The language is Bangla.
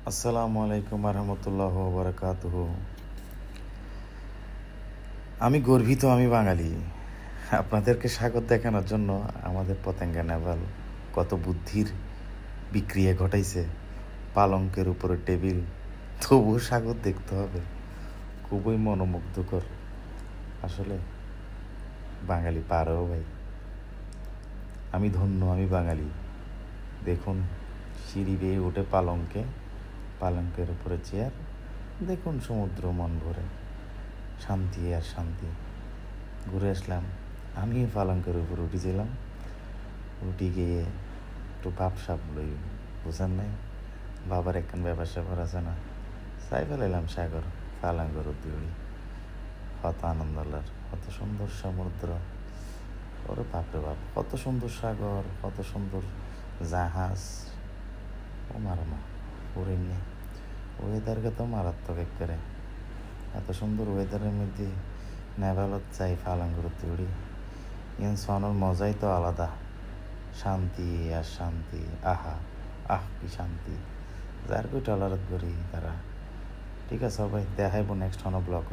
আসসালামু আলাইকুম রহমতুল্লাহ বারাকাতুহ। আমি গর্বিত, আমি বাঙালি। আপনাদেরকে স্বাগত দেখানোর জন্য আমাদের পতেঙ্গা নেভাল কত বুদ্ধির বিক্রিয়া ঘটাইছে। পালঙ্কের উপরে টেবিল, তবুও স্বাগত দেখতে হবে। খুবই মনোমুগ্ধকর। আসলে বাঙালি পারেও ভাই। আমি ধন্য, আমি বাঙালি। দেখুন, সিঁড়ি বেয়ে উঠে পালঙ্কের উপরে চেয়ার, দেখুন সমুদ্র মন ভরে, শান্তি আর শান্তি। ঘুরে আসলাম, আমি পালঙ্কের উপর উঠেছিলাম। উঠে গিয়ে একটু ভাবসাব লই, বুঝেন নাই, বাবার একখান ব্যাপার স্যাপার আছে না, চাই ফেলাইলাম সাগর পালঙ্কের উঠি। কত আনন্দ লার, কত সুন্দর সমুদ্র, ওরে বাপরে বাপ, কত সুন্দর সাগর, কত সুন্দর জাহাজ। ও মারামা ওরে নেই, ওয়েদারকে তো মারাত্মক একেবারে। এত সুন্দর ওয়েদারের মধ্যে নেভালত চাই পালঙ্কের উড়ি, সনের মজাই তো আলাদা। শান্তি আর শান্তি, আহা আহ কি শান্তি। যার কই টলারত করি তারা। ঠিক আছে সবাই, দেখাইব নেক্সট ব্লগ।